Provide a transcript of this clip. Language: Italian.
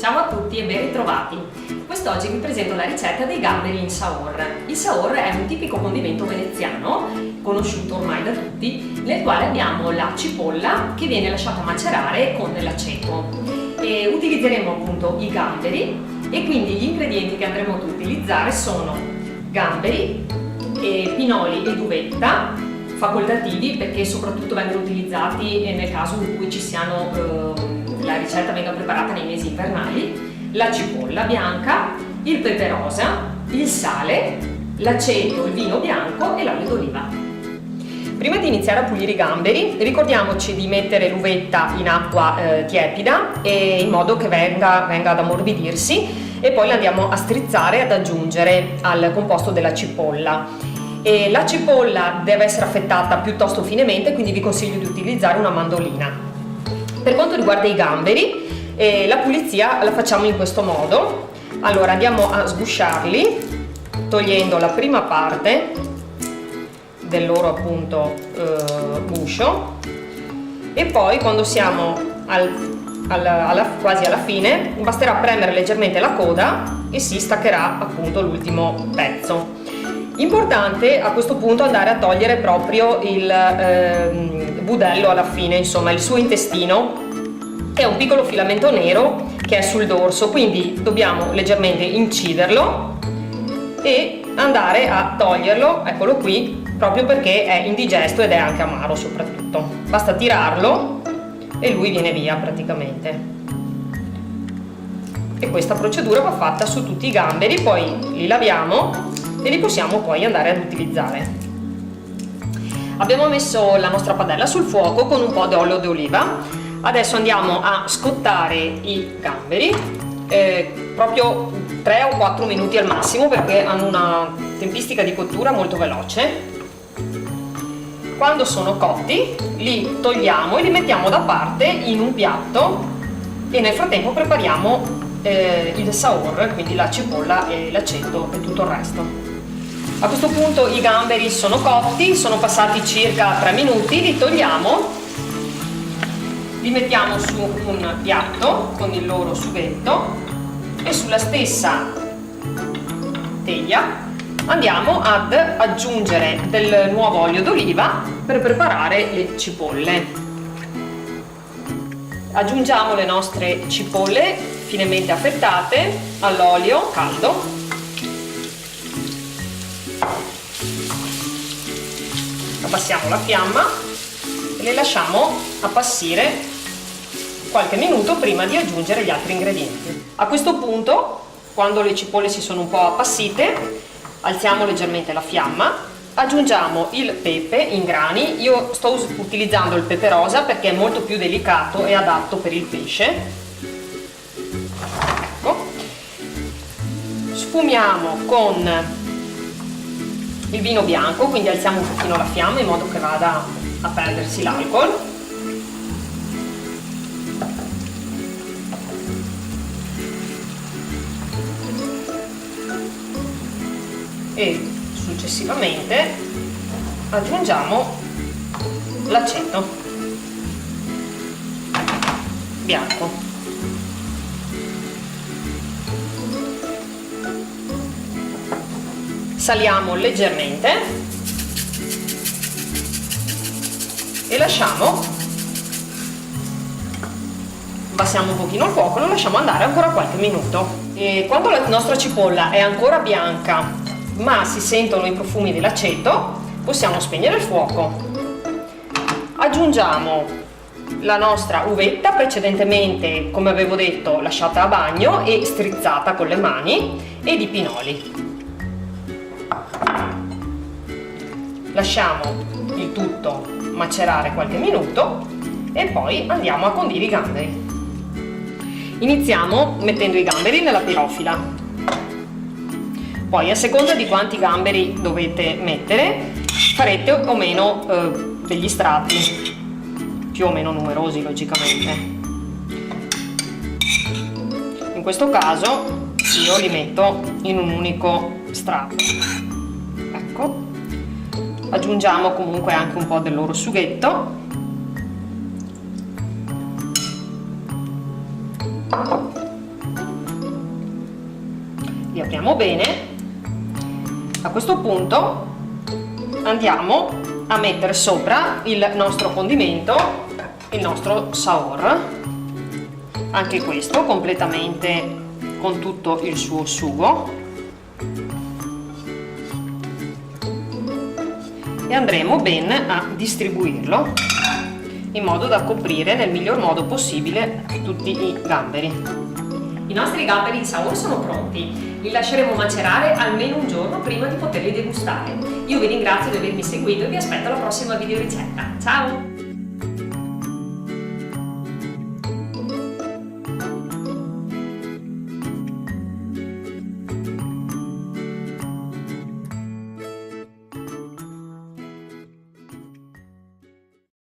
Ciao a tutti e ben ritrovati! Quest'oggi vi presento la ricetta dei gamberi in saor. Il saor è un tipico condimento veneziano, conosciuto ormai da tutti, nel quale abbiamo la cipolla che viene lasciata macerare con dell'aceto. E utilizzeremo appunto i gamberi e quindi gli ingredienti che andremo ad utilizzare sono gamberi, pinoli ed uvetta, facoltativi perché soprattutto vengono utilizzati nel caso in cui ci siano la ricetta venga preparata nei mesi invernali, la cipolla bianca, il pepe rosa, il sale, l'aceto, il vino bianco e l'olio d'oliva. Prima di iniziare a pulire i gamberi ricordiamoci di mettere l'uvetta in acqua tiepida in modo che venga ad ammorbidirsi e poi la andiamo a strizzare e ad aggiungere al composto della cipolla. E la cipolla deve essere affettata piuttosto finemente, quindi vi consiglio di utilizzare una mandolina. Per quanto riguarda i gamberi, la pulizia la facciamo in questo modo. Allora andiamo a sgusciarli togliendo la prima parte del loro appunto guscio e poi quando siamo quasi alla fine basterà premere leggermente la coda e si staccherà appunto l'ultimo pezzo. Importante a questo punto andare a togliere proprio il budello alla fine, insomma il suo intestino, che è un piccolo filamento nero che è sul dorso, quindi dobbiamo leggermente inciderlo e andare a toglierlo, eccolo qui, proprio perché è indigesto ed è anche amaro soprattutto. Basta tirarlo e lui viene via praticamente. E questa procedura va fatta su tutti i gamberi, poi li laviamo e li possiamo poi andare ad utilizzare. Abbiamo messo la nostra padella sul fuoco con un po' di olio d'oliva. Adesso andiamo a scottare i gamberi, proprio 3 o 4 minuti al massimo perché hanno una tempistica di cottura molto veloce. Quando sono cotti li togliamo e li mettiamo da parte in un piatto e nel frattempo prepariamo il saor, quindi la cipolla e l'aceto e tutto il resto. A questo punto i gamberi sono cotti, sono passati circa 3 minuti, li togliamo, li mettiamo su un piatto con il loro sughetto e sulla stessa teglia andiamo ad aggiungere del nuovo olio d'oliva per preparare le cipolle. Aggiungiamo le nostre cipolle finemente affettate all'olio caldo. Abbassiamo la fiamma e le lasciamo appassire qualche minuto prima di aggiungere gli altri ingredienti. A questo punto, quando le cipolle si sono un po' appassite, alziamo leggermente la fiamma, aggiungiamo il pepe in grani. Io sto utilizzando il pepe rosa perché è molto più delicato e adatto per il pesce. Ecco. Sfumiamo con il vino bianco, quindi alziamo un pochino la fiamma in modo che vada a perdersi l'alcol. E successivamente aggiungiamo l'aceto bianco. Saliamo leggermente e lasciamo, abbassiamo un pochino il fuoco, lo lasciamo andare ancora qualche minuto. E quando la nostra cipolla è ancora bianca ma si sentono i profumi dell'aceto, possiamo spegnere il fuoco. Aggiungiamo la nostra uvetta precedentemente, come avevo detto, lasciata a bagno e strizzata con le mani, ed i pinoli. Lasciamo il tutto macerare qualche minuto e poi andiamo a condire i gamberi. Iniziamo mettendo i gamberi nella pirofila. Poi a seconda di quanti gamberi dovete mettere farete o meno degli strati, più o meno numerosi logicamente. In questo caso io li metto in un unico strato. Ecco. Aggiungiamo comunque anche un po' del loro sughetto. li apriamo bene. A questo punto andiamo a mettere sopra il nostro condimento, il nostro saor, anche questo completamente con tutto il suo sugo, e andremo ben a distribuirlo in modo da coprire nel miglior modo possibile tutti i gamberi. I nostri gamberi in saor sono pronti, li lasceremo macerare almeno un giorno prima di poterli degustare. Io vi ringrazio di avermi seguito e vi aspetto alla prossima video ricetta. Ciao!